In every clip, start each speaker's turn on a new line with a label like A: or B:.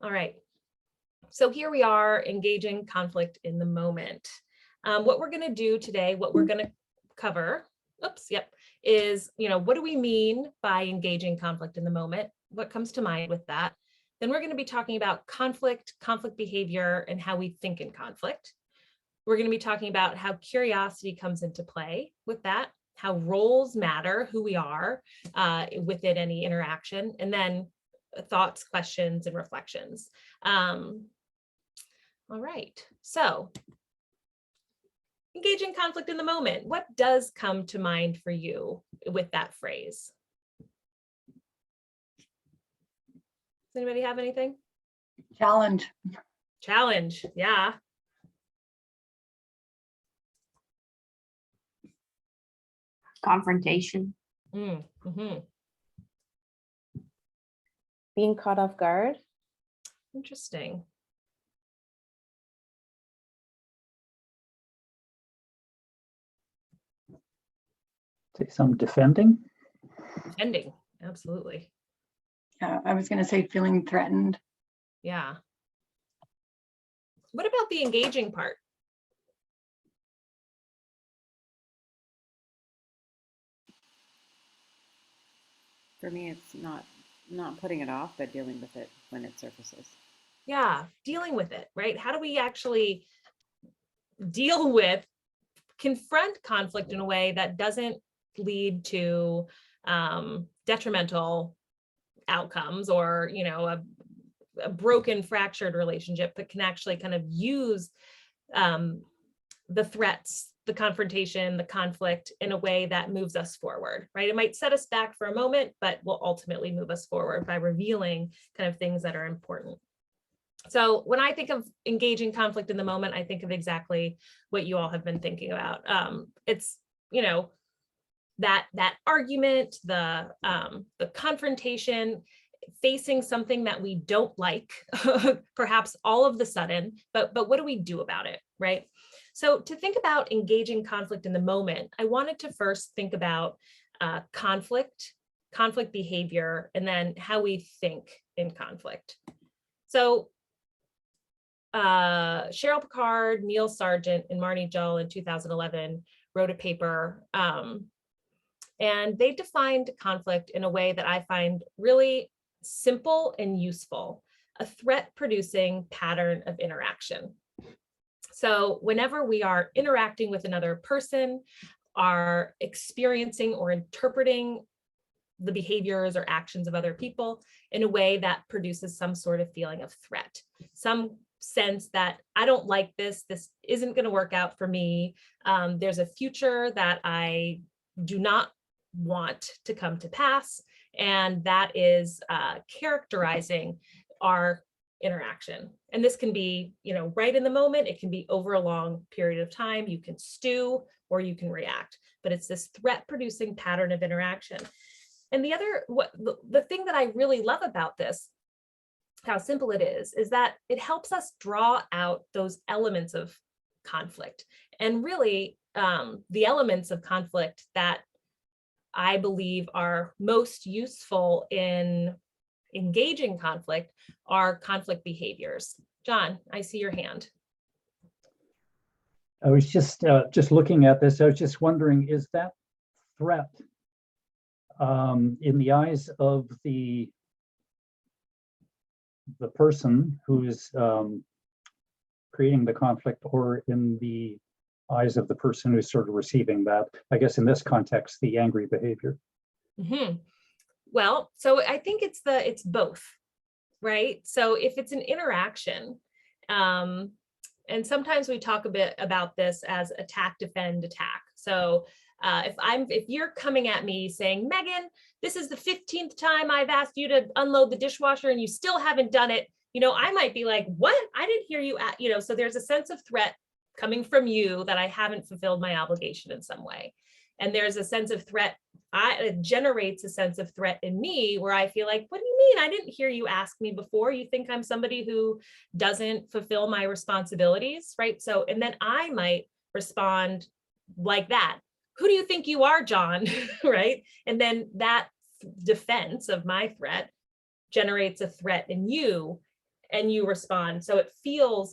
A: All right. So here we are engaging conflict in the moment. What we're going to do today, what we're going to cover, is, what do we mean by engaging conflict in the moment? What comes to mind with that? Then we're going to be talking about conflict behavior, and how we think in conflict. We're going to be talking about how curiosity comes into play with that, how roles matter, who we are within any interaction, and then thoughts, questions, and reflections. All right, so engaging conflict in the moment. What does come to mind for you with that phrase? Does anybody have anything?
B: Challenge.
A: Challenge, yeah.
C: Confrontation.
A: Mm-hmm.
D: Being caught off guard.
A: Interesting.
E: Say some defending.
A: Defending, absolutely.
B: I was going to say feeling threatened.
A: Yeah. What about the engaging part?
F: For me, it's not putting it off, but dealing with it when it surfaces.
A: Yeah, dealing with it, right? How do we actually confront conflict in a way that doesn't lead to detrimental outcomes, or a broken, fractured relationship, but can actually kind of use the threats, the confrontation, the conflict in a way that moves us forward, right? It might set us back for a moment, but will ultimately move us forward by revealing kind of things that are important. So when I think of engaging conflict in the moment, I think of exactly what you all have been thinking about. It's, that argument, the confrontation, facing something that we don't like, perhaps all of the sudden, but what do we do about it, right? So to think about engaging conflict in the moment, I wanted to first think about conflict behavior, and then how we think in conflict. So Cheryl Picard, Neil Sargent, and Marnie Jull in 2011 wrote a paper, and they defined conflict in a way that I find really simple and useful: a threat-producing pattern of interaction. So whenever we are interacting with another person, are experiencing or interpreting the behaviors or actions of other people in a way that produces some sort of feeling of threat, some sense that I don't like this isn't going to work out for me. There's a future that I do not want to come to pass, and that is characterizing our interaction. And this can be, right in the moment. It can be over a long period of time. You can stew or you can react, but it's this threat-producing pattern of interaction. And the thing that I really love about this, how simple it is that it helps us draw out those elements of conflict. And really, the elements of conflict that I believe are most useful in engaging conflict are conflict behaviors. John, I see your hand.
E: I was just looking at this. I was just wondering, is that threat in the eyes of the person who is creating the conflict, or in the eyes of the person who's sort of receiving that? I guess in this context, the angry behavior.
A: Mm-hmm. Well, so I think it's both, right? So if it's an interaction, and sometimes we talk a bit about this as attack, defend, attack. So if you're coming at me saying, Megan, this is the 15th time I've asked you to unload the dishwasher and you still haven't done it, I might be like, what? I didn't hear you so there's a sense of threat coming from you that I haven't fulfilled my obligation in some way. And there's a sense of threat. It generates a sense of threat in me where I feel like, what do you mean? I didn't hear you ask me before. You think I'm somebody who doesn't fulfill my responsibilities, right? So, and then I might respond like that. Who do you think you are, John? Right? And then that defense of my threat generates a threat in you. and you respond. So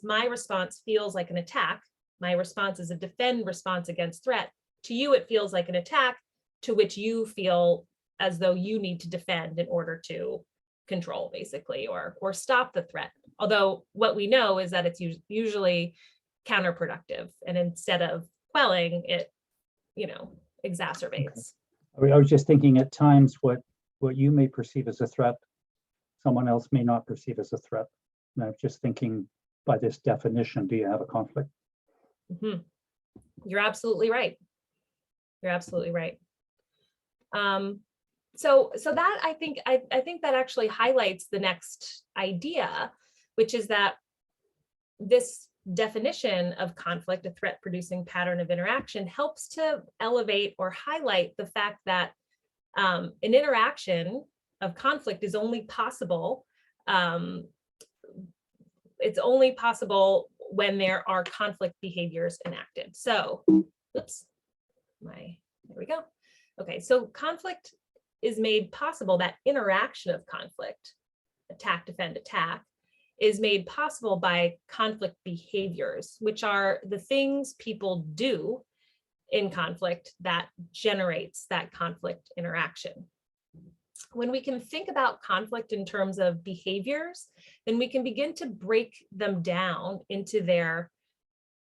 A: my response feels like an attack. My response is a defend response against threat. To you, it feels like an attack, to which you feel as though you need to defend in order to control, basically, or stop the threat. Although what we know is that it's usually counterproductive, and instead of quelling it, exacerbates.
E: I was just thinking at times what you may perceive as a threat, someone else may not perceive as a threat. And I'm just thinking, by this definition, do you have a conflict?
A: Mhm. You're absolutely right. You're absolutely right. So that I think that actually highlights the next idea, which is that this definition of conflict, a threat producing pattern of interaction, helps to elevate or highlight the fact that an interaction of conflict is only possible. It's only possible when there are conflict behaviors enacted. So, oops, there we go. Okay, so conflict is made possible, that interaction of conflict, attack, defend, attack, is made possible by conflict behaviors, which are the things people do in conflict that generates that conflict interaction. When we can think about conflict in terms of behaviors, then we can begin to break them down into their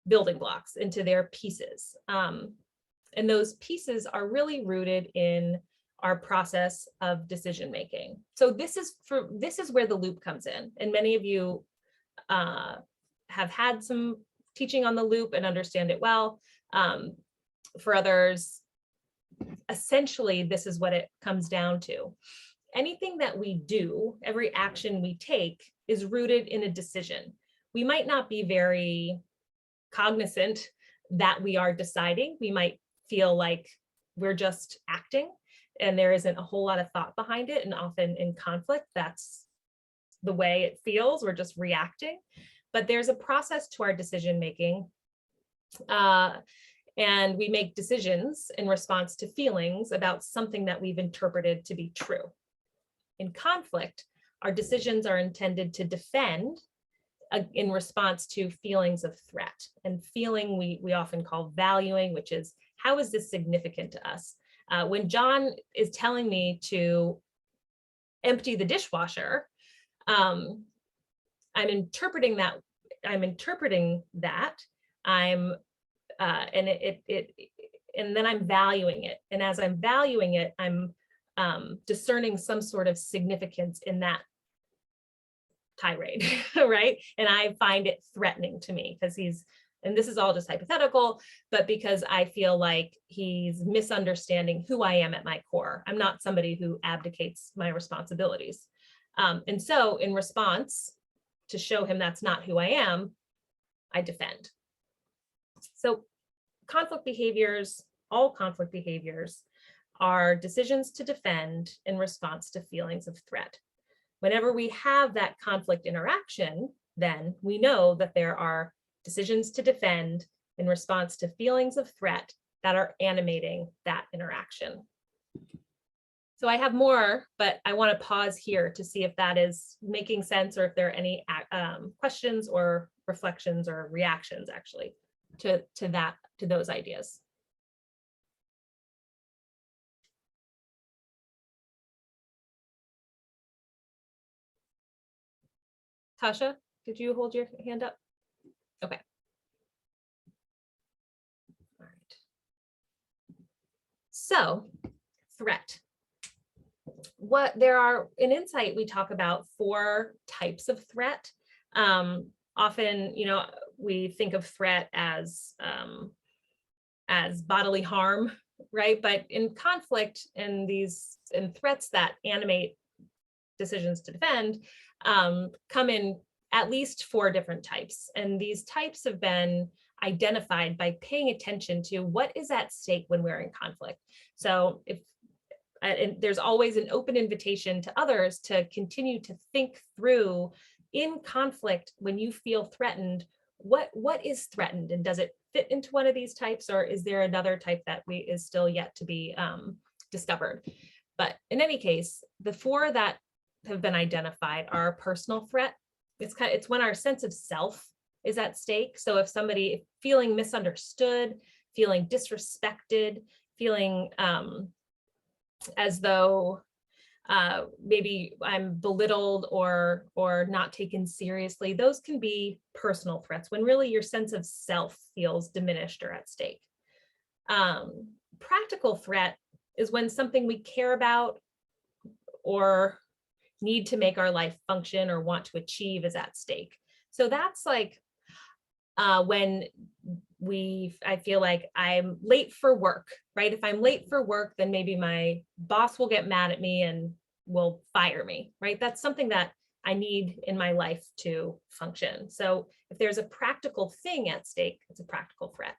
A: building blocks, into their pieces. And those pieces are really rooted in our process of decision making. So this is where the loop comes in. And many of you have had some teaching on the loop and understand it well. For others, essentially, this is what it comes down to. Anything that we do, every action we take, is rooted in a decision. We might not be very cognizant that we are deciding. We might feel like we're just acting and there isn't a whole lot of thought behind it. And often in conflict, that's the way it feels. We're just reacting. But there's a process to our decision making. And we make decisions in response to feelings about something that we've interpreted to be true. In conflict, our decisions are intended to defend in response to feelings of threat. And feeling we often call valuing, which is, how is this significant to us? When John is telling me to empty the dishwasher, I'm interpreting that. And then I'm valuing it. And as I'm valuing it, I'm discerning some sort of significance in that tirade, right? And I find it threatening to me because and this is all just hypothetical, but because I feel like he's misunderstanding who I am at my core. I'm not somebody who abdicates my responsibilities. And so in response, to show him that's not who I am, I defend. So conflict behaviors, all conflict behaviors, are decisions to defend in response to feelings of threat. Whenever we have that conflict interaction, then we know that there are decisions to defend in response to feelings of threat that are animating that interaction. So I have more, but I want to pause here to see if that is making sense or if there are any questions or reflections or reactions actually to those ideas. Tasha, did you hold your hand up? Okay. All right. So, threat. In Insight, we talk about 4 types of threat. Often, we think of threat as bodily harm, right? But in conflict and threats that animate decisions to defend come in at least 4 different types. And these types have been identified by paying attention to what is at stake when we're in conflict. So and there's always an open invitation to others to continue to think through, in conflict, when you feel threatened, what is threatened, and does it fit into one of these types, or is there another type that is still yet to be discovered? But in any case, the 4 that have been identified are personal threat, it's when our sense of self is at stake. So if somebody feeling misunderstood, feeling disrespected, feeling as though maybe I'm belittled or not taken seriously, those can be personal threats when really your sense of self feels diminished or at stake. Practical threat is when something we care about or need to make our life function or want to achieve is at stake. So that's like when I feel like I'm late for work, right? If I'm late for work, then maybe my boss will get mad at me and will fire me, right? That's something that I need in my life to function. So if there's a practical thing at stake, it's a practical threat.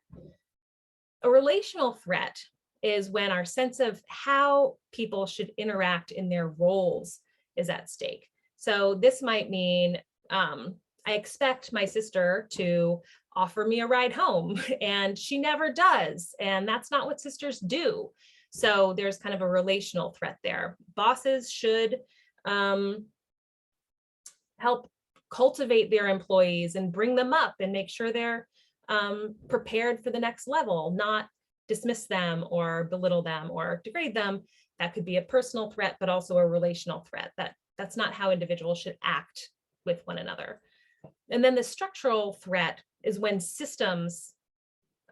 A: A relational threat is when our sense of how people should interact in their roles is at stake. So this might mean I expect my sister to offer me a ride home and she never does. And that's not what sisters do. So there's kind of a relational threat there. Bosses should help cultivate their employees and bring them up and make sure they're prepared for the next level, not dismiss them or belittle them or degrade them. That could be a personal threat, but also a relational threat. That's not how individuals should act with one another. And then the structural threat is when systems,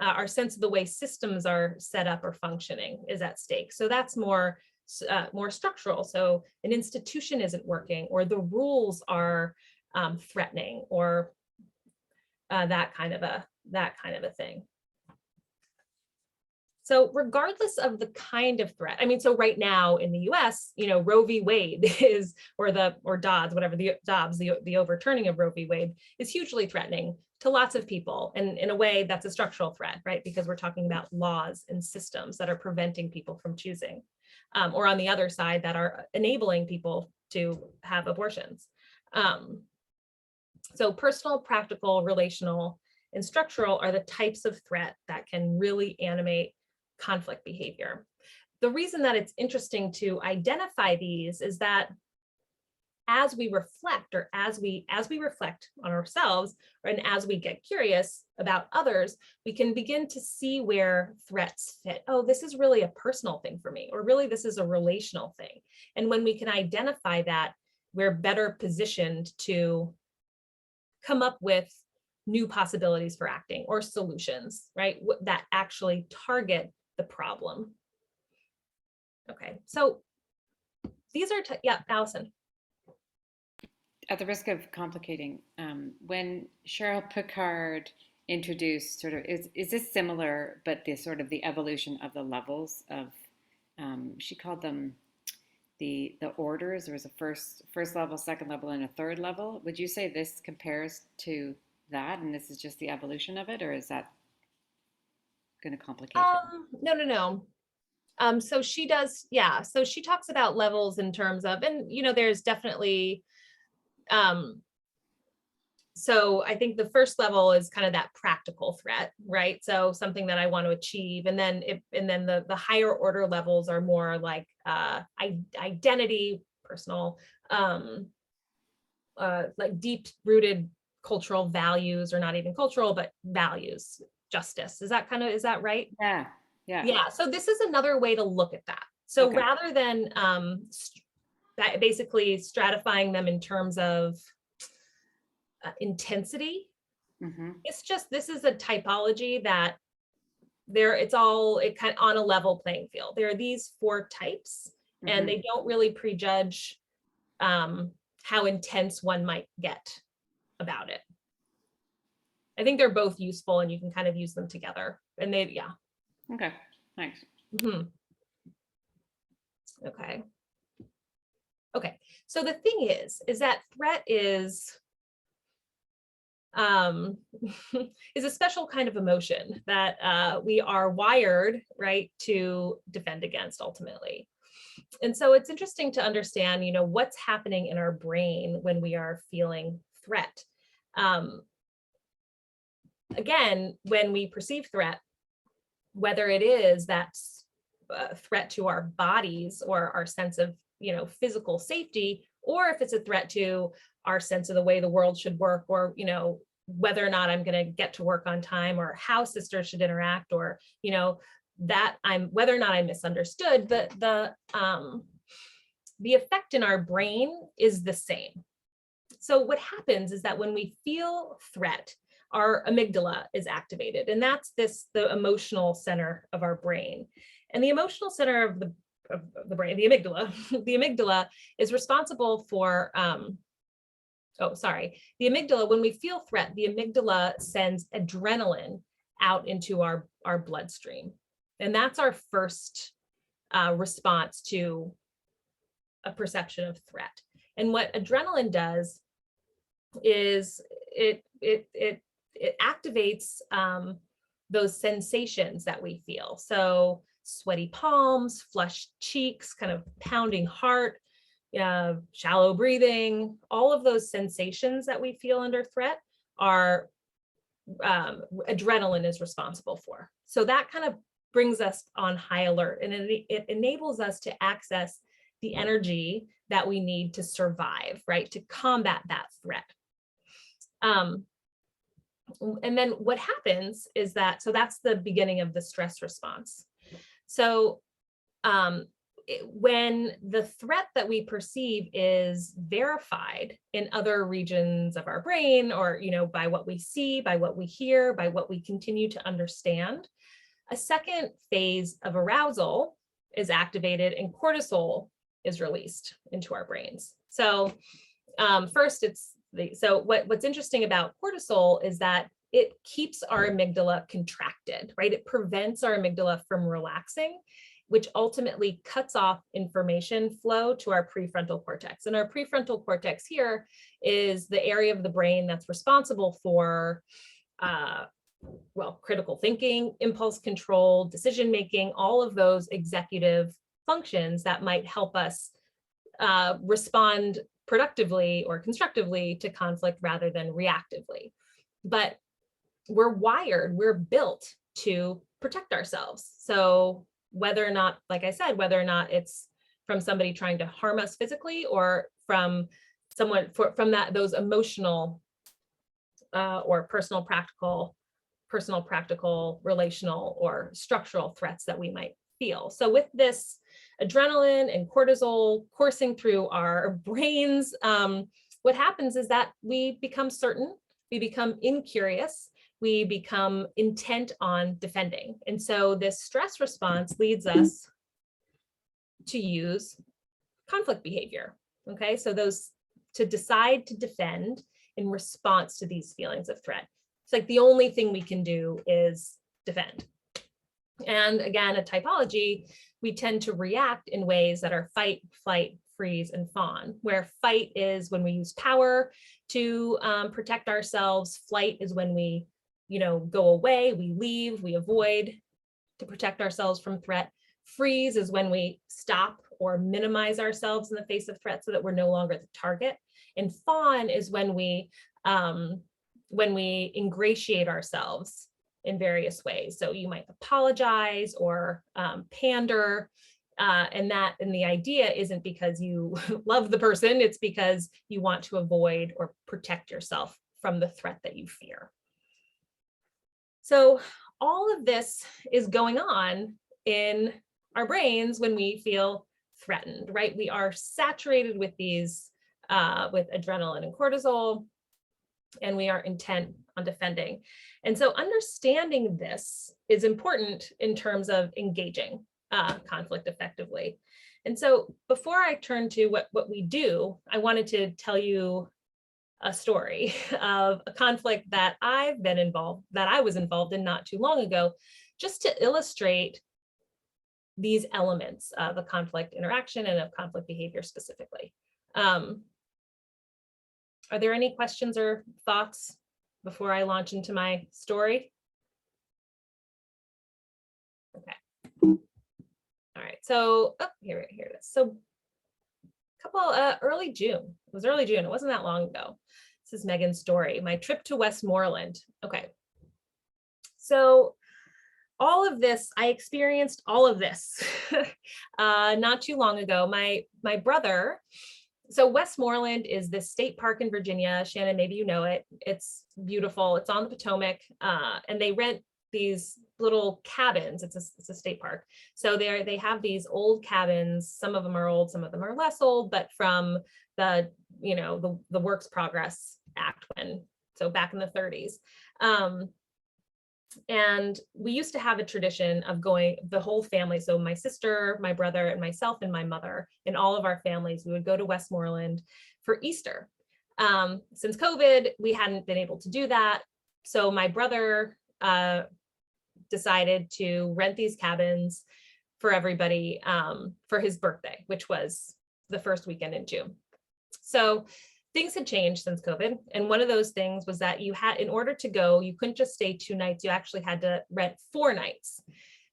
A: our sense of the way systems are set up or functioning is at stake. So that's more structural. So an institution isn't working, or the rules are threatening, or that kind of a thing. So regardless of the kind of threat, I mean, so right now in the US, Roe v. Wade is, or Dobbs, whatever the overturning of Roe v. Wade is hugely threatening to lots of people. And in a way, that's a structural threat, right? Because we're talking about laws and systems that are preventing people from choosing, or on the other side, that are enabling people to have abortions. So personal, practical, relational, and structural are the types of threat that can really animate conflict behavior. The reason that it's interesting to identify these is that as we reflect, or as we reflect on ourselves, and as we get curious about others, we can begin to see where threats fit. Oh, this is really a personal thing for me, or really this is a relational thing. And when we can identify that, we're better positioned to come up with new possibilities for acting or solutions, right? That actually target the problem. Okay, so these are, yeah, Allison.
F: At the risk of complicating, when Cheryl Picard introduced sort of, is this similar, but the sort of the evolution of the levels of, she called them the orders. There was a first level, second level, and a third level. Would you say this compares to that, and this is just the evolution of it, or is that going to complicate things?
A: No. So she does, yeah. So she talks about levels in terms of, and there's definitely, so I think the first level is kind of that practical threat, right? So something that I want to achieve, and then the higher order levels are more like identity, personal, like deep rooted cultural values, or not even cultural, but values, justice. Is that right?
F: Yeah.
A: Yeah. So this is another way to look at that. So
F: Okay.
A: rather than that basically stratifying them in terms of intensity,
F: Mm-hmm.
A: it's just, this is a typology that it's kind of on a level playing field. There are these 4 types, and they don't really prejudge how intense one might get about it. I think they're both useful, and you can kind of use them together. And yeah.
F: Okay, thanks.
A: Mm-hmm. Okay. So the thing is that threat is is a special kind of emotion that we are wired, right, to defend against ultimately. And so it's interesting to understand, what's happening in our brain when we are feeling threat. Again, when we perceive threat, whether it is that threat to our bodies or our sense of, physical safety, or if it's a threat to our sense of the way the world should work, or, you know, whether or not I'm going to get to work on time, or how sisters should interact, or, you know, that whether or not I'm misunderstood, the effect in our brain is the same. So what happens is that when we feel threat, our amygdala is activated, and that's the emotional center of our brain. And the emotional center of the brain, the amygdala, the amygdala is responsible for, the amygdala, when we feel threat, the amygdala sends adrenaline out into our bloodstream. And that's our first response to a perception of threat. And what adrenaline does is it activates those sensations that we feel. So sweaty palms, flushed cheeks, kind of pounding heart, shallow breathing, all of those sensations that we feel under threat are adrenaline is responsible for. So that kind of brings us on high alert, and it enables us to access the energy that we need to survive, right? To combat that threat. And then what happens is that, so that's the beginning of the stress response. So when the threat that we perceive is verified in other regions of our brain, or, you know, by what we see, by what we hear, by what we continue to understand, a second phase of arousal is activated and cortisol is released into our brains. So first, what's interesting about cortisol is that it keeps our amygdala contracted, right? It prevents our amygdala from relaxing, which ultimately cuts off information flow to our prefrontal cortex. And our prefrontal cortex here is the area of the brain that's responsible for critical thinking, impulse control, decision-making, all of those executive functions that might help us respond productively or constructively to conflict rather than reactively. But we're built to protect ourselves. So whether or not, like I said, whether or not it's from somebody trying to harm us physically, or from someone those emotional or personal, practical, relational, or structural threats that we might feel. So with this adrenaline and cortisol coursing through our brains, what happens is that we become certain, we become incurious, we become intent on defending. And so this stress response leads us to use conflict behavior. Okay, so to decide to defend in response to these feelings of threat. It's like the only thing we can do is defend. And again, a typology, we tend to react in ways that are fight, flight, freeze, and fawn, where fight is when we use power to protect ourselves. Flight is when we, go away, we leave, we avoid to protect ourselves from threat. Freeze is when we stop or minimize ourselves in the face of threat so that we're no longer the target. And fawn is when we ingratiate ourselves in various ways. So you might apologize or pander, and the idea isn't because you love the person, it's because you want to avoid or protect yourself from the threat that you fear. So all of this is going on in our brains when we feel threatened, right? We are saturated with these, with adrenaline and cortisol, and we are intent on defending. And so understanding this is important in terms of engaging conflict effectively. And so before I turn to what we do, I wanted to tell you a story of a conflict that I was involved in not too long ago, just to illustrate these elements of a conflict interaction and of conflict behavior specifically. Are there any questions or thoughts before I launch into my story? Okay. All right, so here it is. So early June, it wasn't that long ago. This is Megan's story, my trip to Westmoreland. Okay, so I experienced all of this not too long ago. My brother So Westmoreland is this state park in Virginia. Shannon, maybe you know it. It's beautiful. It's on the Potomac, and they rent these little cabins. It's a state park. So they have these old cabins. Some of them are old, some of them are less old, but from the, you know, the Works Progress Act so back in the 30s. And we used to have a tradition of going, the whole family, so my sister, my brother, and myself and my mother, and all of our families, we would go to Westmoreland for Easter. Since COVID, we hadn't been able to do that. So my brother decided to rent these cabins for everybody for his birthday, which was the first weekend in June. So things had changed since COVID. And one of those things was that you had, in order to go, you couldn't just stay 2 nights, you actually had to rent 4 nights.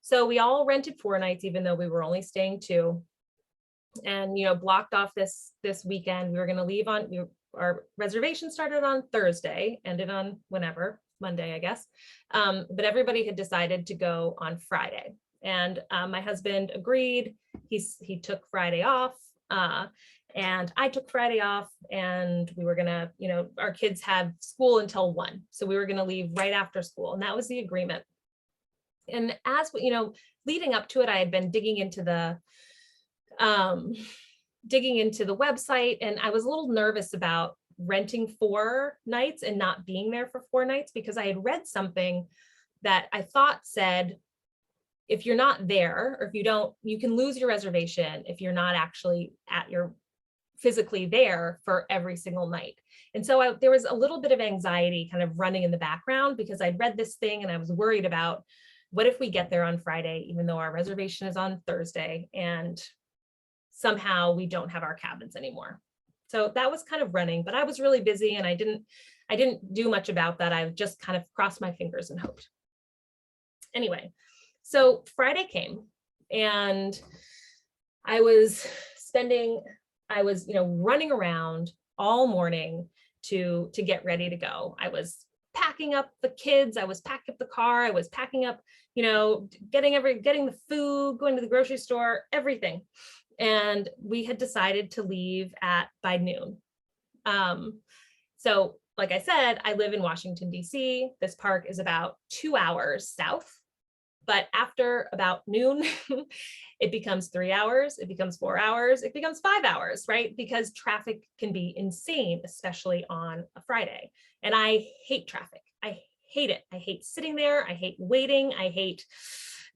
A: So we all rented 4 nights, even though we were only staying 2. And, you know, blocked off this weekend. We were going to leave on, our reservation started on Thursday, ended on whenever, Monday, I guess. But everybody had decided to go on Friday. And my husband agreed. He took Friday off. And I took Friday off, and we were gonna, you know, our kids had school until 1. So we were gonna leave right after school, and that was the agreement. And as you know, leading up to it, I had been digging into the website, and I was a little nervous about renting 4 nights and not being there for 4 nights, because I had read something that I thought said, if you're not there, or if you don't, you can lose your reservation if you're not actually at your physically there for every single night. And so there was a little bit of anxiety kind of running in the background, because I'd read this thing and I was worried about, what if we get there on Friday, even though our reservation is on Thursday, and somehow we don't have our cabins anymore. So that was kind of running, but I was really busy and I didn't do much about that. I just kind of crossed my fingers and hoped. Anyway, so Friday came, and I was you know, running around all morning to get ready to go. I was packing up the kids, I was packing up the car, I was packing up, you know, getting the food, going to the grocery store, everything. And we had decided to leave by noon. So like I said, I live in Washington, D.C. This park is about 2 hours south. But after about noon, it becomes 3 hours, it becomes 4 hours, it becomes 5 hours, right? Because traffic can be insane, especially on a Friday. And I hate traffic. I hate it. I hate sitting there. I hate waiting. I hate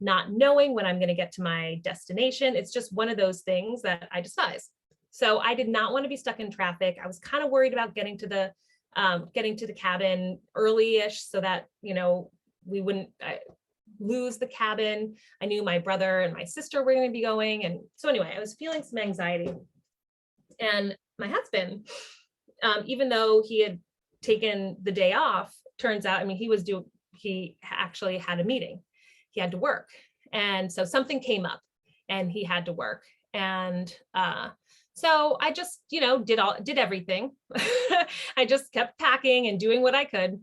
A: not knowing when I'm going to get to my destination. It's just one of those things that I despise. So I did not want to be stuck in traffic. I was kind of worried about getting to the cabin early-ish, so that, you know, we wouldn't lose the cabin. I knew my brother and my sister were going to be going. And so anyway, I was feeling some anxiety. And my husband, even though he had taken the day off, turns out, I mean, he actually had a meeting. He had to work. And so something came up and he had to work. And so I just, you know, did everything. I just kept packing and doing what I could.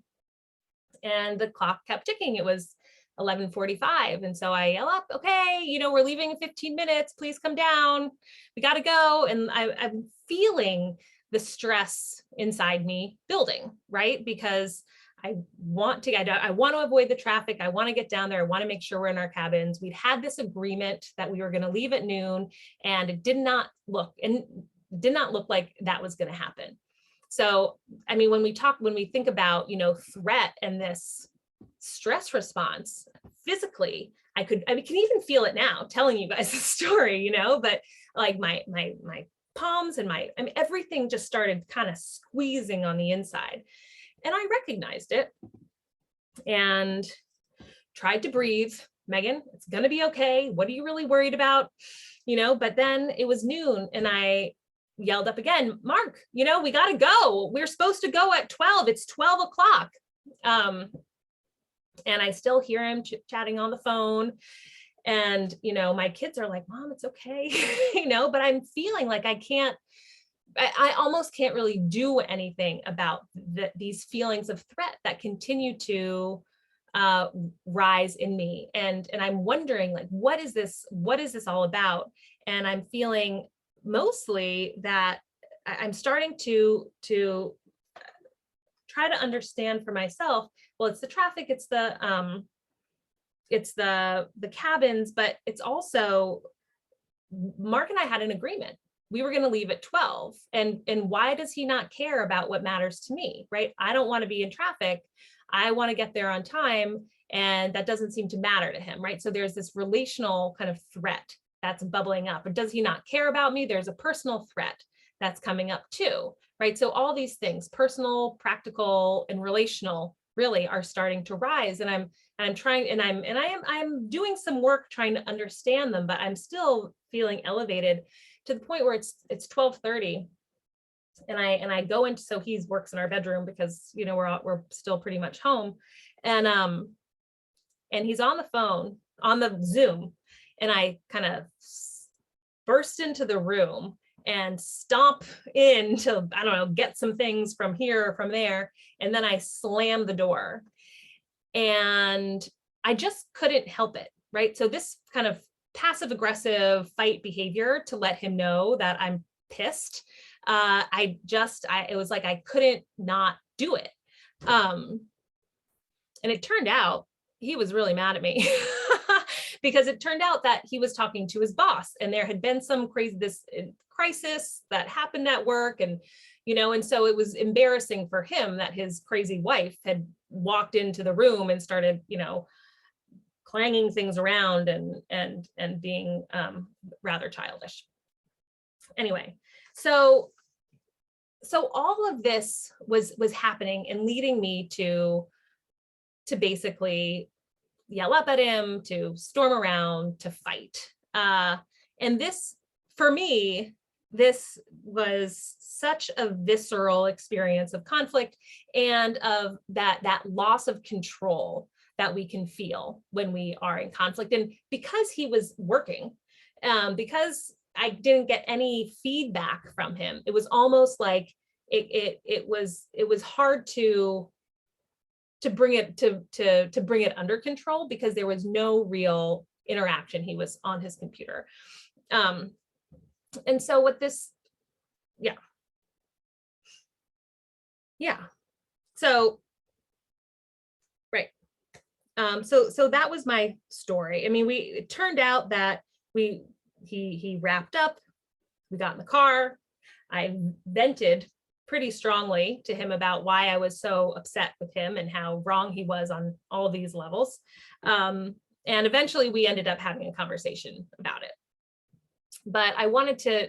A: And the clock kept ticking. It was 11:45. And so I yell up, okay, you know, we're leaving in 15 minutes, please come down. We got to go. And I'm feeling the stress inside me building, right? Because I want to avoid the traffic. I want to get down there. I want to make sure we're in our cabins. We'd had this agreement that we were going to leave at noon, and it did not look like that was going to happen. So, I mean, when we think about, you know, threat and this stress response physically, I can even feel it now telling you guys the story, you know, but like my palms and everything just started kind of squeezing on the inside. And I recognized it and tried to breathe. Megan, it's going to be okay. What are you really worried about? You know, but then it was noon and I yelled up again, Mark, you know, we got to go. We're supposed to go at 12. It's 12 o'clock. And I still hear him chatting on the phone. And, you know, my kids are like, Mom, it's okay, you know, but I'm feeling like I almost can't really do anything about these feelings of threat that continue to rise in me. And I'm wondering, like, what is this all about? And I'm feeling mostly that I'm starting to try to understand for myself, well, it's the traffic, it's the cabins, but it's also, Mark and I had an agreement. We were going to leave at 12. And why does he not care about what matters to me, right? I don't want to be in traffic. I want to get there on time. And that doesn't seem to matter to him, right? So there's this relational kind of threat that's bubbling up. Or does he not care about me? There's a personal threat that's coming up too, right? So all these things, personal, practical, and relational, really are starting to rise. And I'm trying, and I'm doing some work trying to understand them, but I'm still feeling elevated to the point where it's 12:30. And I go into, so he works in our bedroom because, you know, we're still pretty much home. And he's on the phone, on the Zoom, and I kind of burst into the room and stomp in to, I don't know, get some things from here or from there. And then I slam the door. And I just couldn't help it, right? So this kind of passive aggressive fight behavior to let him know that I'm pissed. It was like I couldn't not do it. And it turned out he was really mad at me because it turned out that he was talking to his boss, and there had been some crisis that happened at work, and you know, and so it was embarrassing for him that his crazy wife had walked into the room and started, you know, clanging things around and being rather childish. Anyway, so all of this was happening and leading me to basically yell up at him, to storm around, to fight. And this, for me, this was such a visceral experience of conflict and of that loss of control that we can feel when we are in conflict. And because he was working, because I didn't get any feedback from him, it was almost like it was hard to bring it under control because there was no real interaction. He was on his computer. And so with this, so right. So that was my story. I mean, it turned out that he wrapped up, we got in the car, I vented pretty strongly to him about why I was so upset with him and how wrong he was on all these levels. And eventually we ended up having a conversation about it. But I wanted to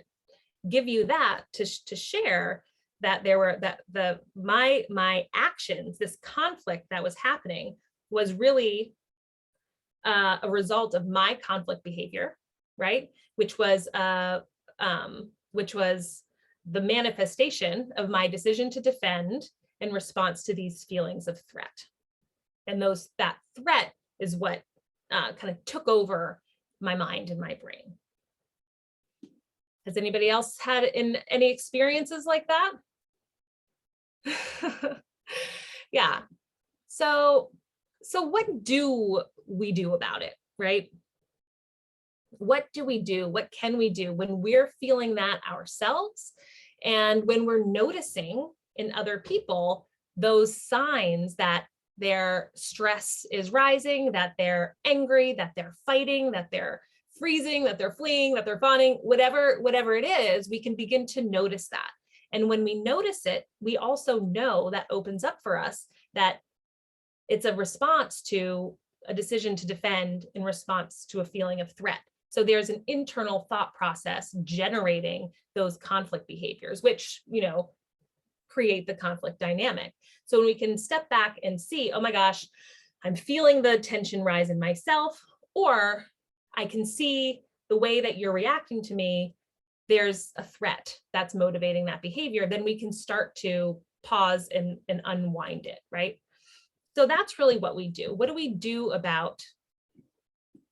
A: give you that to share that my actions, this conflict that was happening was really a result of my conflict behavior, right? Which was the manifestation of my decision to defend in response to these feelings of threat. And that threat is what kind of took over my mind and my brain. Has anybody else had any experiences like that? Yeah. So what do we do about it, right? What do we do? What can we do when we're feeling that ourselves? And when we're noticing in other people those signs that their stress is rising, that they're angry, that they're fighting, that they're freezing, that they're fleeing, that they're fawning, whatever it is, we can begin to notice that. And when we notice it, we also know that opens up for us that it's a response to a decision to defend in response to a feeling of threat. So there's an internal thought process generating those conflict behaviors, which, you know, create the conflict dynamic. So when we can step back and see, oh my gosh, I'm feeling the tension rise in myself, or I can see the way that you're reacting to me, there's a threat that's motivating that behavior, then we can start to pause and unwind it, right? So that's really what we do. What do we do about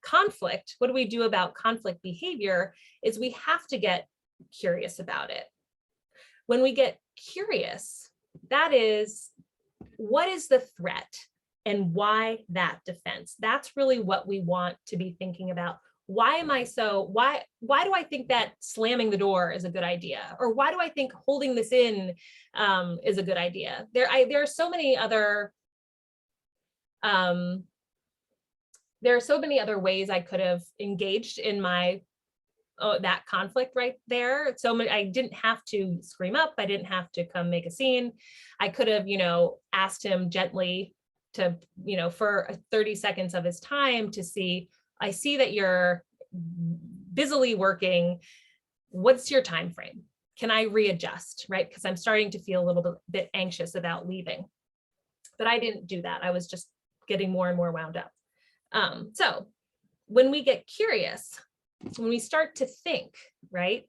A: conflict? What do we do about conflict behavior is we have to get curious about it. When we get curious, that is, what is the threat and why that defense? That's really what we want to be thinking about. why do I think that slamming the door is a good idea? Or why do I think holding this in is a good idea? There are so many other ways I could have engaged in my that conflict right there. So many, I didn't have to scream up. I didn't have to come make a scene. I could have, asked him gently to, for 30 seconds of his time to see, I see that you're busily working. What's your time frame? Can I readjust, right? Because I'm starting to feel a little bit anxious about leaving. But I didn't do that. I was just getting more and more wound up. So when we get curious, when we start to think, right?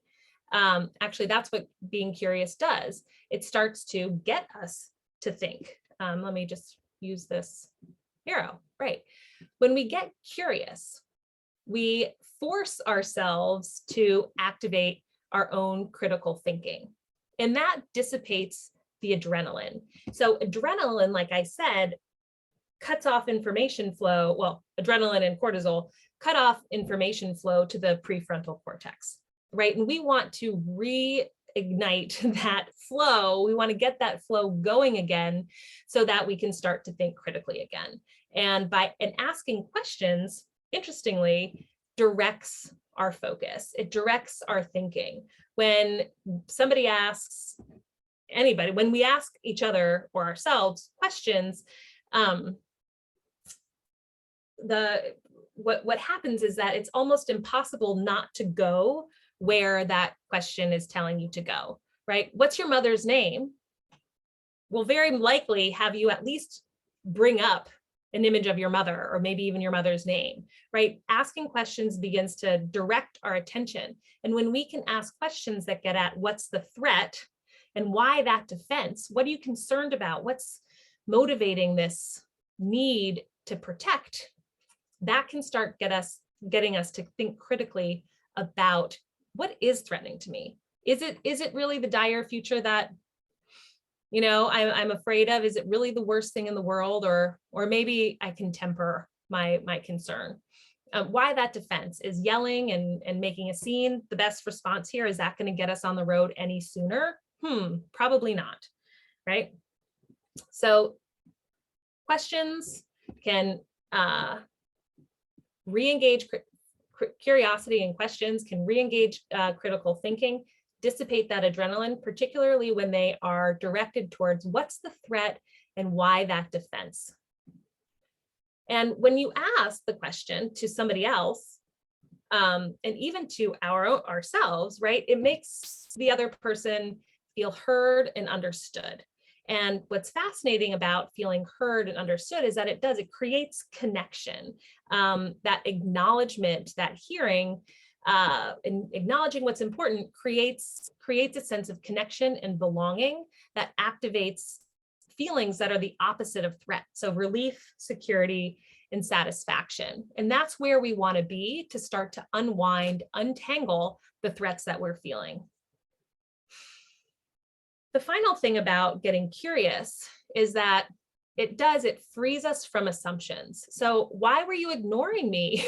A: Actually, that's what being curious does. It starts to get us to think. Let me just use this arrow, right? When we get curious, we force ourselves to activate our own critical thinking, and that dissipates the adrenaline. So adrenaline, like I said, cuts off information flow. Well, adrenaline and cortisol cut off information flow to the prefrontal cortex, right? And we want to reignite that flow. We want to get that flow going again so that we can start to think critically again. And asking questions, interestingly, directs our focus. It directs our thinking. When somebody asks anybody, when we ask each other or ourselves questions, what happens is that it's almost impossible not to go where that question is telling you to go, right? What's your mother's name? Will very likely have you at least bring up an image of your mother, or maybe even your mother's name, right? Asking questions begins to direct our attention. And when we can ask questions that get at what's the threat and why that defense, what are you concerned about? What's motivating this need to protect? That can start getting us to think critically about what is threatening to me. Is it really the dire future that I'm afraid of? Is it really the worst thing in the world, or maybe I can temper my concern? Why that defense? Is yelling and making a scene the best response here? Is that going to get us on the road any sooner? Probably not, right? So questions can re-engage curiosity, and questions can re-engage critical thinking, dissipate that adrenaline, particularly when they are directed towards what's the threat and why that defense. And when you ask the question to somebody else, and even to ourselves, right, it makes the other person feel heard and understood. And what's fascinating about feeling heard and understood is that it creates connection, that acknowledgement, that hearing, and acknowledging what's important creates a sense of connection and belonging that activates feelings that are the opposite of threat. So relief, security, and satisfaction. And that's where we want to be to start to untangle the threats that we're feeling. The final thing about getting curious is that it frees us from assumptions. So why were you ignoring me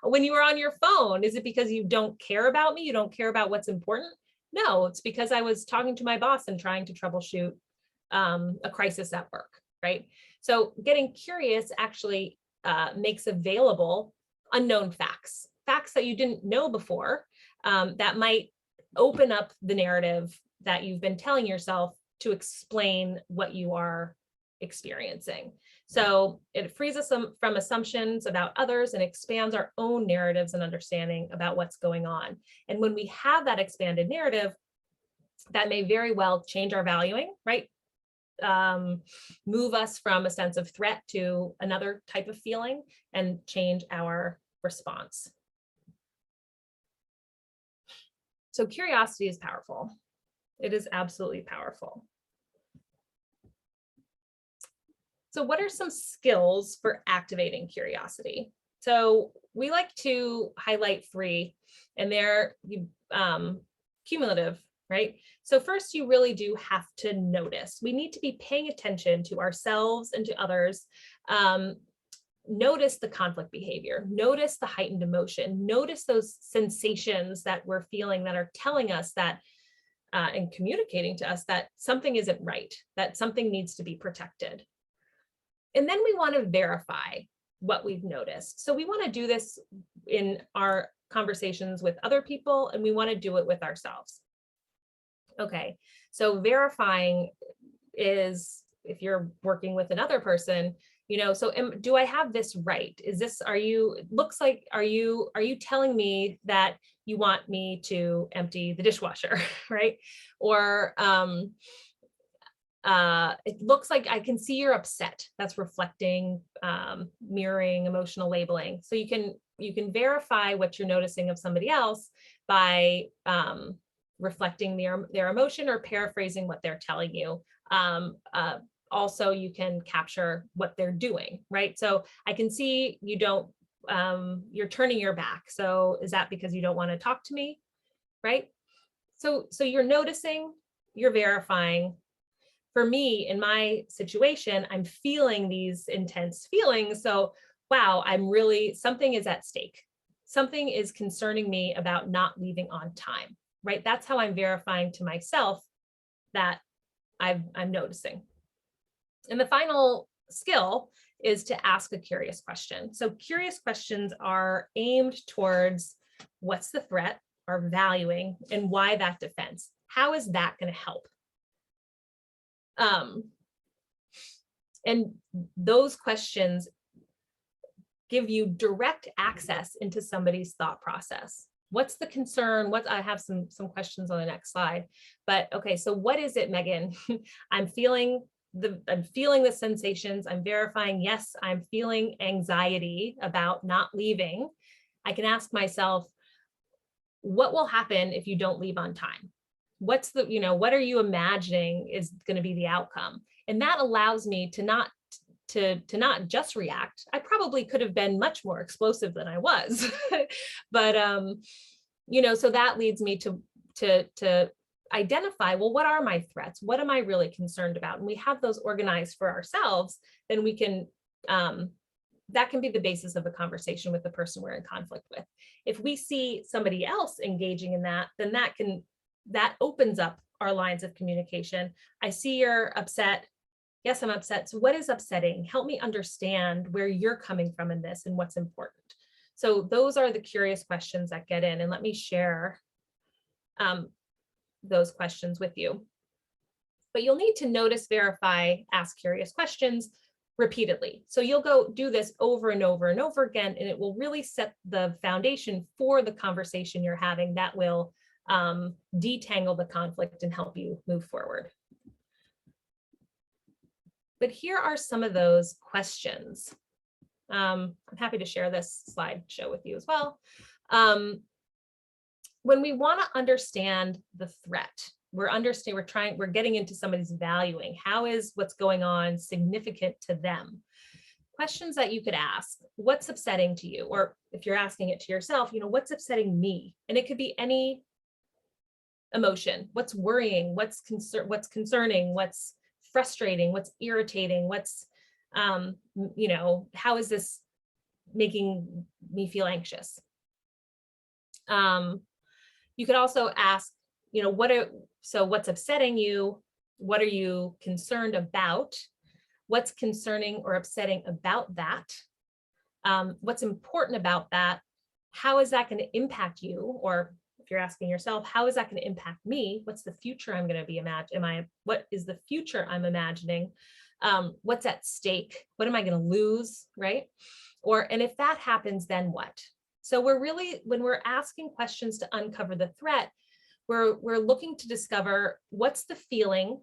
A: when you were on your phone? Is it because you don't care about me? You don't care about what's important? No, it's because I was talking to my boss and trying to troubleshoot a crisis at work, right? So getting curious actually makes available unknown facts that you didn't know before, that might open up the narrative that you've been telling yourself to explain what you are experiencing. So it frees us from assumptions about others and expands our own narratives and understanding about what's going on. And when we have that expanded narrative, that may very well change our valuing, right? Move us from a sense of threat to another type of feeling and change our response. So curiosity is powerful. It is absolutely powerful. So what are some skills for activating curiosity? So we like to highlight 3, and they're cumulative, right? So first, you really do have to notice. We need to be paying attention to ourselves and to others notice the conflict behavior, notice the heightened emotion, notice those sensations that we're feeling that are telling us that and communicating to us that something isn't right, that something needs to be protected. And then we want to verify what we've noticed. So we want to do this in our conversations with other people, and we want to do it with ourselves. Okay, so verifying is if you're working with another person, so do I have this right? Is this, are you telling me that you want me to empty the dishwasher, right? Or it looks like I can see you're upset. That's reflecting, mirroring, emotional labeling. So you can verify what you're noticing of somebody else by reflecting their emotion or paraphrasing what they're telling you. Also, you can capture what they're doing, right? So I can see you don't, you're turning your back. So is that because you don't want to talk to me, right? So you're noticing, you're verifying. For me, in my situation, I'm feeling these intense feelings. So, wow, something is at stake. Something is concerning me about not leaving on time, right? That's how I'm verifying to myself that I'm noticing. And the final skill is to ask a curious question. So curious questions are aimed towards what's the threat or valuing and why that defense? How is that going to help? And those questions give you direct access into somebody's thought process. What's the concern? I have some questions on the next slide, but okay, so what is it, Megan? I'm feeling the sensations. I'm verifying, yes, I'm feeling anxiety about not leaving. I can ask myself, what will happen if you don't leave on time? What are you imagining is going to be the outcome? And that allows me to not just react. I probably could have been much more explosive than I was, but so that leads me to identify, well, what are my threats? What am I really concerned about? And we have those organized for ourselves, then we can, that can be the basis of a conversation with the person we're in conflict with. If we see somebody else engaging in that, then that opens up our lines of communication. I see you're upset. Yes, I'm upset. So what is upsetting? Help me understand where you're coming from in this and what's important. So those are the curious questions that get in, and let me share those questions with you. But you'll need to notice, verify, ask curious questions repeatedly. So you'll go do this over and over and over again, and it will really set the foundation for the conversation you're having that will detangle the conflict and help you move forward. But here are some of those questions. I'm happy to share this slideshow with you as well. When we want to understand the threat, we're getting into somebody's valuing. How is what's going on significant to them? Questions that you could ask: what's upsetting to you? Or if you're asking it to yourself, what's upsetting me? And it could be any emotion. What's worrying? What's concerning? What's frustrating? What's irritating? What's how is this making me feel anxious? You could also ask, what's upsetting you? What are you concerned about? What's concerning or upsetting about that? What's important about that? How is that going to impact you? Or if you're asking yourself, how is that going to impact me? What's the future I'm going to be imagining? What is the future I'm imagining? What's at stake? What am I going to lose, right? And if that happens, then what? So when we're asking questions to uncover the threat, we're looking to discover what's the feeling,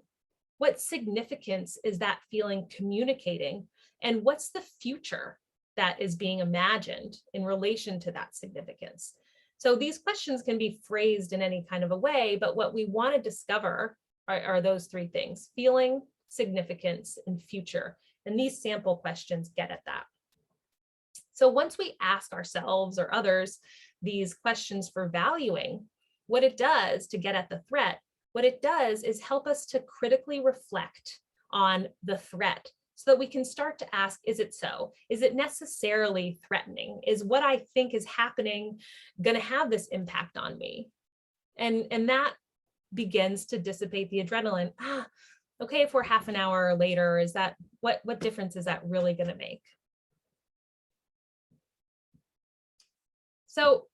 A: what significance is that feeling communicating, and what's the future that is being imagined in relation to that significance. So these questions can be phrased in any kind of a way, but what we want to discover are those three things: feeling, significance, and future. And these sample questions get at that. So once we ask ourselves or others these questions for valuing, what it does to get at the threat, what it does is help us to critically reflect on the threat. so that we can start to ask, is it so? Is it necessarily threatening? Is what I think is happening going to have this impact on me? And that begins to dissipate the adrenaline. Okay, if we're half an hour later, is that what difference is that really going to make? So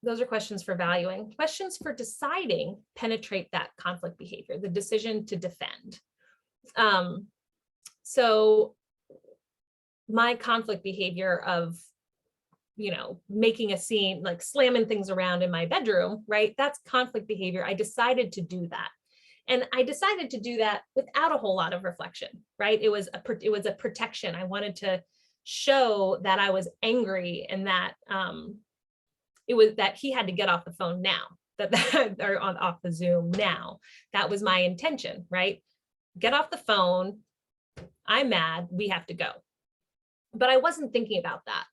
A: those are questions for valuing. Questions for deciding penetrate that conflict behavior, the decision to defend. So my conflict behavior of, making a scene, like slamming things around in my bedroom, right? That's conflict behavior. I decided to do that. And I decided to do that without a whole lot of reflection, right? It was a protection. I wanted to show that I was angry and that it was that he had to get off the phone now, or off the Zoom now. That was my intention, right? Get off the phone. I'm mad. We have to go. But I wasn't thinking about that.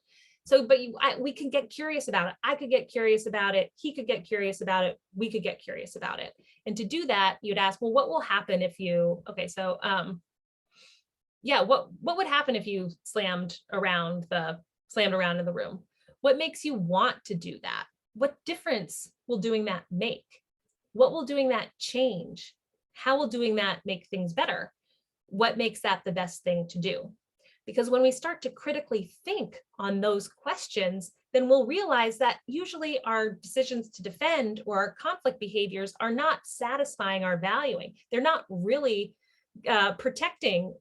A: So, but we can get curious about it. I could get curious about it. He could get curious about it. We could get curious about it. And to do that, you'd ask, well, what will happen if you, okay, so, yeah, what would happen if you slammed around in the room? What makes you want to do that? What difference will doing that make? What will doing that change? How will doing that make things better? What makes that the best thing to do? Because when we start to critically think on those questions, then we'll realize that usually our decisions to defend or our conflict behaviors are not satisfying our valuing. They're not really protecting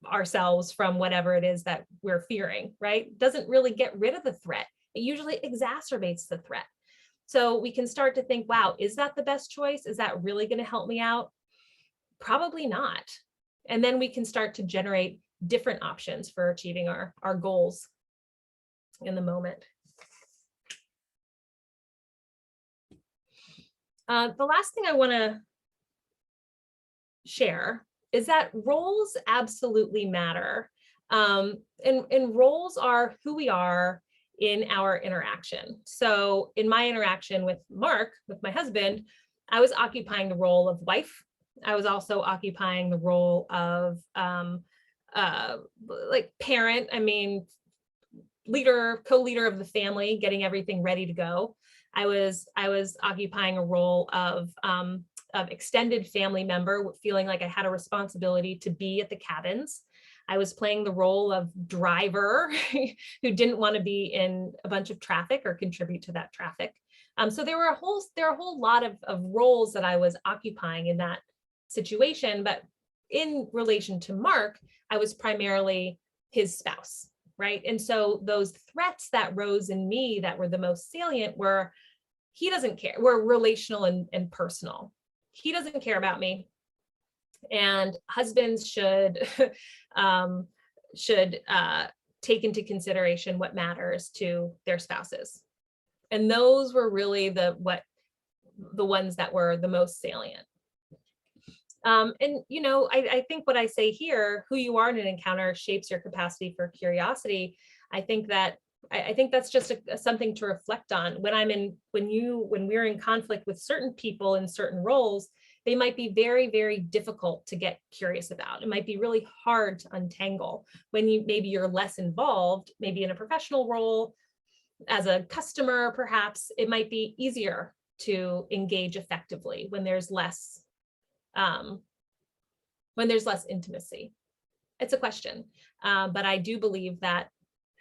A: ourselves from whatever it is that we're fearing, right? Doesn't really get rid of the threat. It usually exacerbates the threat. So we can start to think, wow, is that the best choice? Is that really going to help me out? Probably not. And then we can start to generate different options for achieving our goals in the moment. The last thing I want to share is that roles absolutely matter. And roles are who we are in our interaction. So in my interaction with Mark, with my husband, I was occupying the role of wife. I was also occupying the role of like parent, leader, co-leader of the family, getting everything ready to go. I was occupying a role of extended family member, feeling like I had a responsibility to be at the cabins. I was playing the role of driver who didn't want to be in a bunch of traffic or contribute to that traffic. So there are a whole lot of roles that I was occupying in that situation. But in relation to Mark, I was primarily his spouse, right? And so those threats that rose in me that were the most salient were, he doesn't care, were relational and personal. He doesn't care about me. And husbands should take into consideration what matters to their spouses. And those were really the ones that were the most salient. And I think what I say here, who you are in an encounter shapes your capacity for curiosity. I think that's just something to reflect on. When we're in conflict with certain people in certain roles, they might be very, very difficult to get curious about. It might be really hard to untangle. When maybe you're less involved, maybe in a professional role, as a customer, perhaps it might be easier to engage effectively when there's less intimacy. It's a question, but I do believe that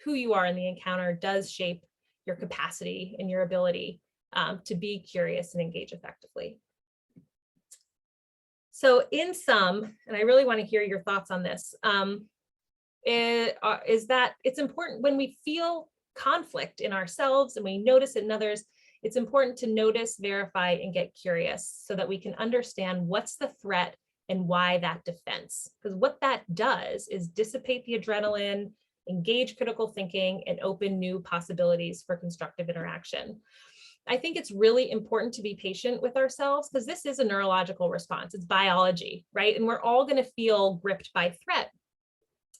A: who you are in the encounter does shape your capacity and your ability to be curious and engage effectively. So in sum, and I really want to hear your thoughts on this, is that it's important when we feel conflict in ourselves and we notice it in others, it's important to notice, verify, and get curious so that we can understand what's the threat and why that defense. Because what that does is dissipate the adrenaline, engage critical thinking, and open new possibilities for constructive interaction. I think it's really important to be patient with ourselves because this is a neurological response. It's biology, right? And we're all going to feel gripped by threat.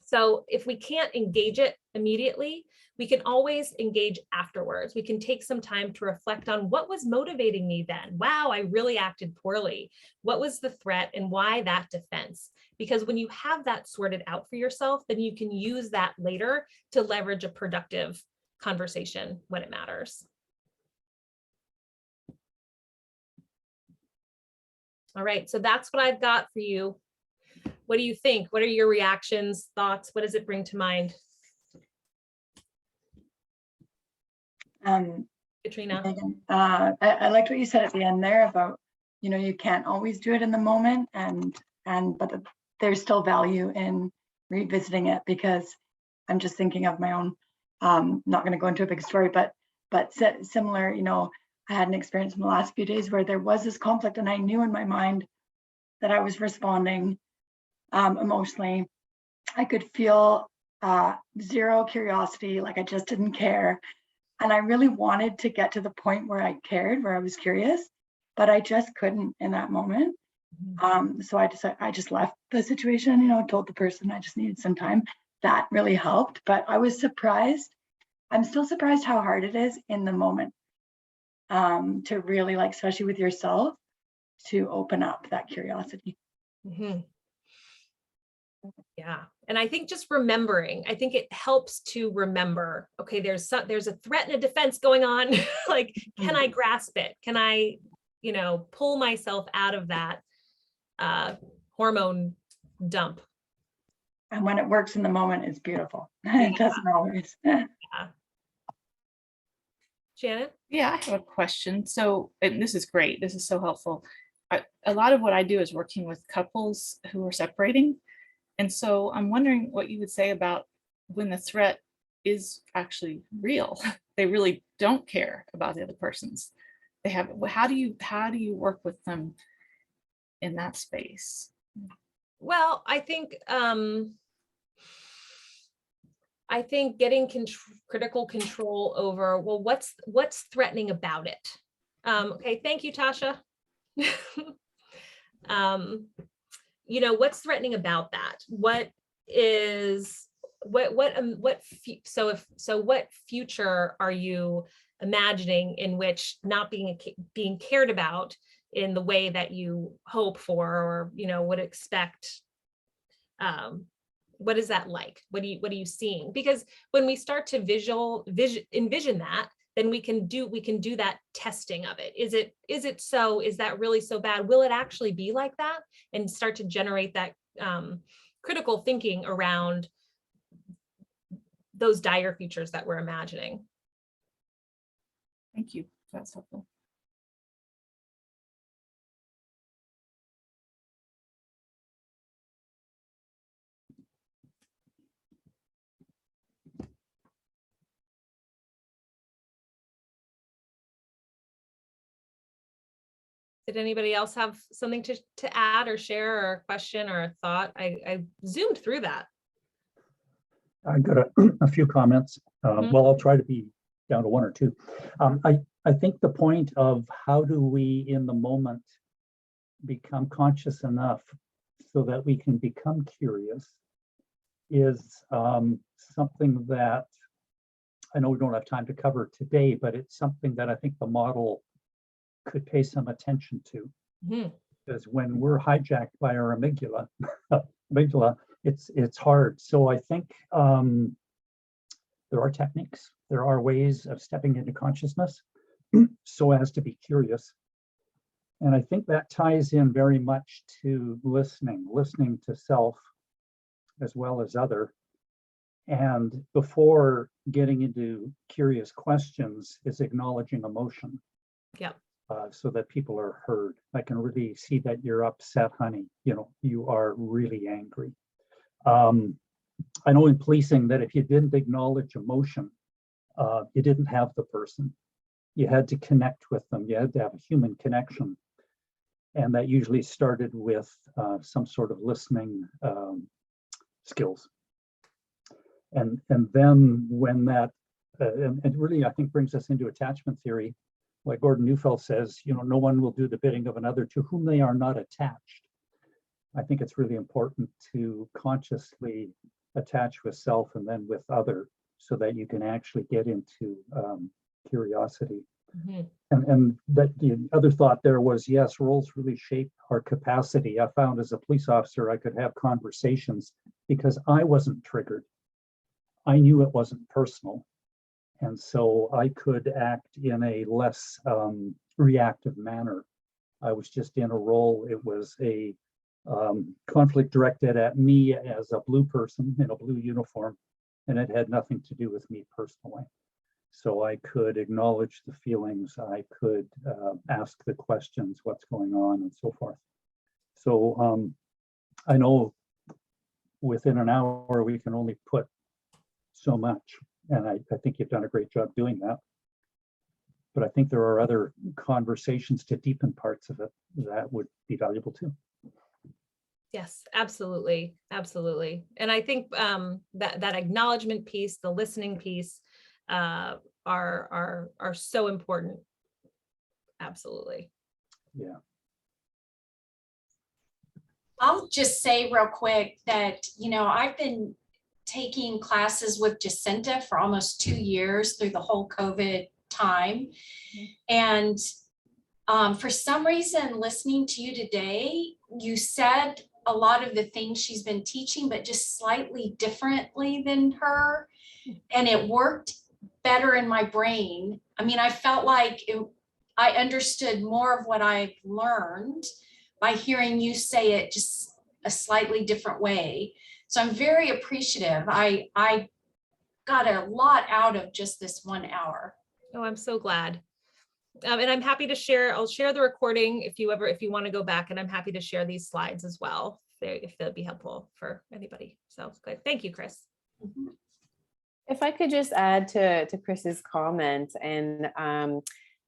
A: So if we can't engage it immediately, we can always engage afterwards. We can take some time to reflect on what was motivating me then. Wow, I really acted poorly. What was the threat and why that defense? Because when you have that sorted out for yourself, then you can use that later to leverage a productive conversation when it matters. All right, so that's what I've got for you. What do you think? What are your reactions, thoughts? What does it bring to mind? Katrina?
B: Megan, I liked what you said at the end there about, you can't always do it in the moment, but there's still value in revisiting it, because I'm just thinking of my own, not going to go into a big story, but similar, I had an experience in the last few days where there was this conflict, and I knew in my mind that I was responding emotionally. I could feel zero curiosity, like I just didn't care. And I really wanted to get to the point where I cared, where I was curious, but I just couldn't in that moment. So I just left the situation, told the person I just needed some time. That really helped, but I was surprised. I'm still surprised how hard it is in the moment to really, like, especially with yourself, to open up that curiosity.
A: Mm-hmm. Yeah. And I think just remembering, I think it helps to remember, okay, there's a threat and a defense going on. Like, can I grasp it? Can I, pull myself out of that hormone dump?
B: And when it works in the moment, it's beautiful. It doesn't always.
A: Shannon?
C: Yeah, I have a question. So, and this is great. This is so helpful. A lot of what I do is working with couples who are separating. And so I'm wondering what you would say about when the threat is actually real. They really don't care about the other person's. How do you work with them in that space?
A: Well, I think getting critical control over, well, what's threatening about it? Okay, thank you, Tasha. What's threatening about that? What future are you imagining in which not being cared about in the way that you hope for, or would expect? What is that like? What are you seeing? Because when we start to envision that, then we can do that testing of it. Is that really so bad? Will it actually be like that? And start to generate that critical thinking around those dire futures that we're imagining.
C: Thank you. That's helpful.
A: Did anybody else have something to add or share, or a question or a thought? I zoomed through that.
E: I got a few comments. Well, I'll try to be down to one or two. I think the point of how do we in the moment become conscious enough so that we can become curious is something that I know we don't have time to cover today, but it's something that I think the model could pay some attention to. Because when we're hijacked by our amygdala, it's hard. So I think there are techniques, there are ways of stepping into consciousness so as to be curious. And I think that ties in very much to listening to self as well as other. And before getting into curious questions is acknowledging emotion.
A: Yeah.
E: So that people are heard. I can really see that you're upset, honey. You are really angry. I know in policing that if you didn't acknowledge emotion, you didn't have the person. You had to connect with them. You had to have a human connection. And that usually started with some sort of listening skills. And then when that, and it really, I think, brings us into attachment theory. Like Gordon Neufeld says, no one will do the bidding of another to whom they are not attached. I think it's really important to consciously attach with self and then with other, so that you can actually get into curiosity.
A: Mhm.
E: And that the other thought there was, yes, roles really shape our capacity. I found as a police officer, I could have conversations because I wasn't triggered. I knew it wasn't personal. And so I could act in a less reactive manner. I was just in a role. It was a conflict directed at me as a blue person in a blue uniform, and it had nothing to do with me personally. So I could acknowledge the feelings, I could ask the questions, what's going on, and so forth. So I know within an hour we can only put so much, and I think you've done a great job doing that. But I think there are other conversations to deepen parts of it that would be valuable too.
A: Yes, absolutely, absolutely. And I think that acknowledgement piece, the listening piece, are so important. Absolutely.
E: Yeah.
G: I'll just say real quick that, I've been taking classes with Jacinta for almost 2 years through the whole COVID time. And for some reason, listening to you today, you said a lot of the things she's been teaching, but just slightly differently than her. And it worked better in my brain. I mean, I felt like I understood more of what I've learned by hearing you say it just a slightly different way. So I'm very appreciative. I got a lot out of just this 1 hour.
A: Oh, I'm so glad. And I'm happy to share, I'll share the recording if you want to go back, and I'm happy to share these slides as well, if they'll be helpful for anybody. So good. Thank you, Chris.
G: Mhm.
D: If I could just add to Chris's comment, and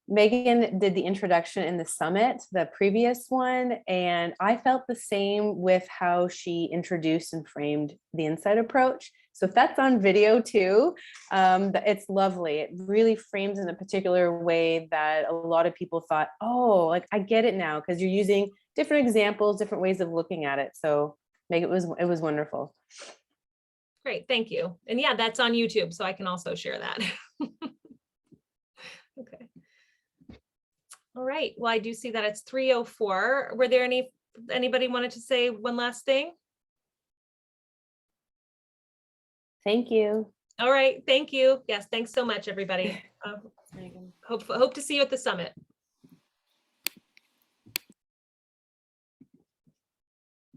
D: Megan did the introduction in the summit, the previous one, and I felt the same with how she introduced and framed the insight approach. So if that's on video too, it's lovely. It really frames in a particular way that a lot of people thought, oh, like I get it now, because you're using different examples, different ways of looking at it. So Megan, it was wonderful.
A: Great, thank you. And yeah, that's on YouTube, so I can also share that. Okay. All right, well, I do see that it's 3:04. Were there anybody wanted to say one last thing?
D: Thank you.
A: All right, thank you. Yes, thanks so much, everybody.
F: Megan.
A: Hope to see you at the summit.